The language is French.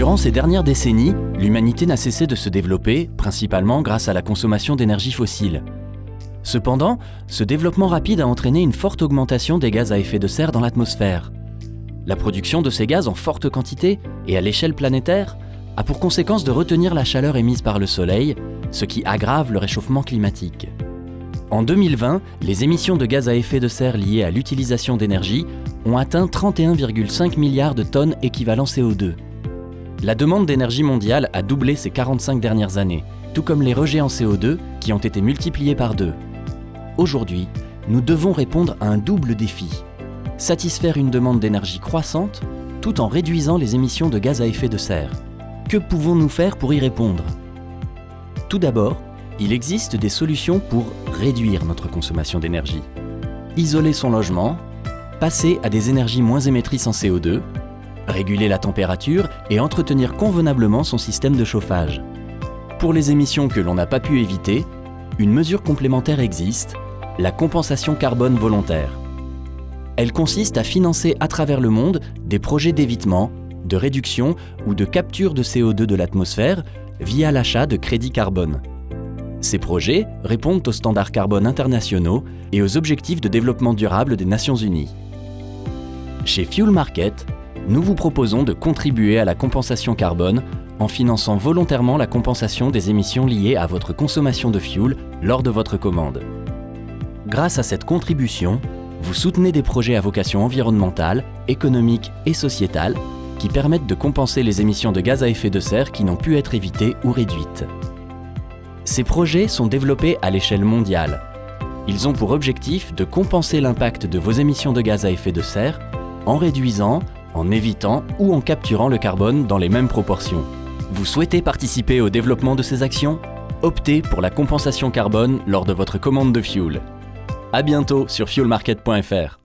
Durant ces dernières décennies, l'humanité n'a cessé de se développer, principalement grâce à la consommation d'énergie fossile. Cependant, ce développement rapide a entraîné une forte augmentation des gaz à effet de serre dans l'atmosphère. La production de ces gaz en forte quantité et à l'échelle planétaire a pour conséquence de retenir la chaleur émise par le Soleil, ce qui aggrave le réchauffement climatique. En 2020, les émissions de gaz à effet de serre liées à l'utilisation d'énergie ont atteint 31,5 milliards de tonnes équivalent CO2. La demande d'énergie mondiale a doublé ces 45 dernières années, tout comme les rejets en CO2 qui ont été multipliés par 2. Aujourd'hui, nous devons répondre à un double défi. Satisfaire une demande d'énergie croissante, tout en réduisant les émissions de gaz à effet de serre. Que pouvons-nous faire pour y répondre ? Tout d'abord, il existe des solutions pour réduire notre consommation d'énergie. Isoler son logement, passer à des énergies moins émettrices en CO2, réguler la température et entretenir convenablement son système de chauffage. Pour les émissions que l'on n'a pas pu éviter, une mesure complémentaire existe, la compensation carbone volontaire. Elle consiste à financer à travers le monde des projets d'évitement, de réduction ou de capture de CO2 de l'atmosphère via l'achat de crédits carbone. Ces projets répondent aux standards carbone internationaux et aux objectifs de développement durable des Nations Unies. Chez Fuel Market, nous vous proposons de contribuer à la compensation carbone en finançant volontairement la compensation des émissions liées à votre consommation de fuel lors de votre commande. Grâce à cette contribution, vous soutenez des projets à vocation environnementale, économique et sociétale qui permettent de compenser les émissions de gaz à effet de serre qui n'ont pu être évitées ou réduites. Ces projets sont développés à l'échelle mondiale. Ils ont pour objectif de compenser l'impact de vos émissions de gaz à effet de serre en réduisant, en évitant ou en capturant le carbone dans les mêmes proportions. Vous souhaitez participer au développement de ces actions ? Optez pour la compensation carbone lors de votre commande de fuel. À bientôt sur fuelmarket.fr.